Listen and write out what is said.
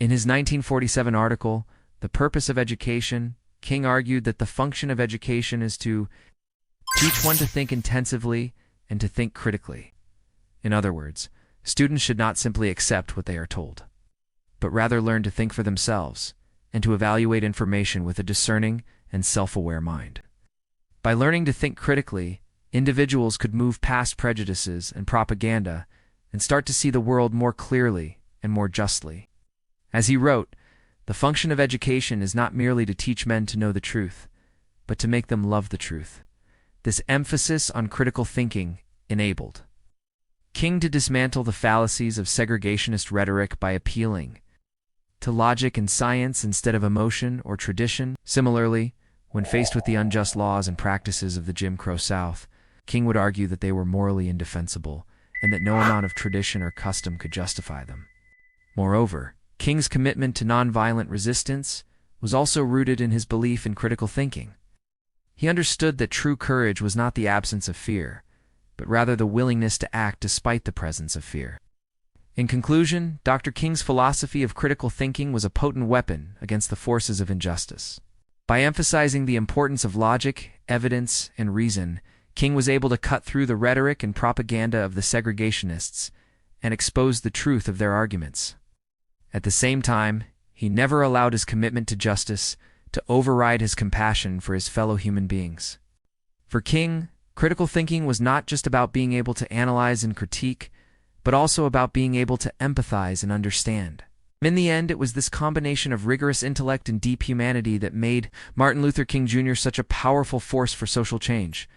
In his 1947 article, The Purpose of Education, King argued that the function of education is to teach one to think intensively and to think critically. In other words, students should not simply accept what they are told, but rather learn to think for themselves and to evaluate information with a discerning and self-aware mind. By learning to think critically, individuals could move past prejudices and propaganda and start to see the world more clearly and more justly. As he wrote, the function of education is not merely to teach men to know the truth, but to make them love the truth. This emphasis on critical thinking enabled King to dismantle the fallacies of segregationist rhetoric by appealing to logic and science instead of emotion or tradition. Similarly, when faced with the unjust laws and practices of the Jim Crow South, King would argue that they were morally indefensible and that no amount of tradition or custom could justify them. Moreover, King's commitment to nonviolent resistance was also rooted in his belief in critical thinking. He understood that true courage was not the absence of fear, but rather the willingness to act despite the presence of fear. In conclusion, Dr. King's philosophy of critical thinking was a potent weapon against the forces of injustice. By emphasizing the importance of logic, evidence, and reason, King was able to cut through the rhetoric and propaganda of the segregationists and expose the truth of their arguments. At the same time, he never allowed his commitment to justice to override his compassion for his fellow human beings. For King, critical thinking was not just about being able to analyze and critique, but also about being able to empathize and understand. In the end, it was this combination of rigorous intellect and deep humanity that made Martin Luther King Jr. such a powerful force for social change.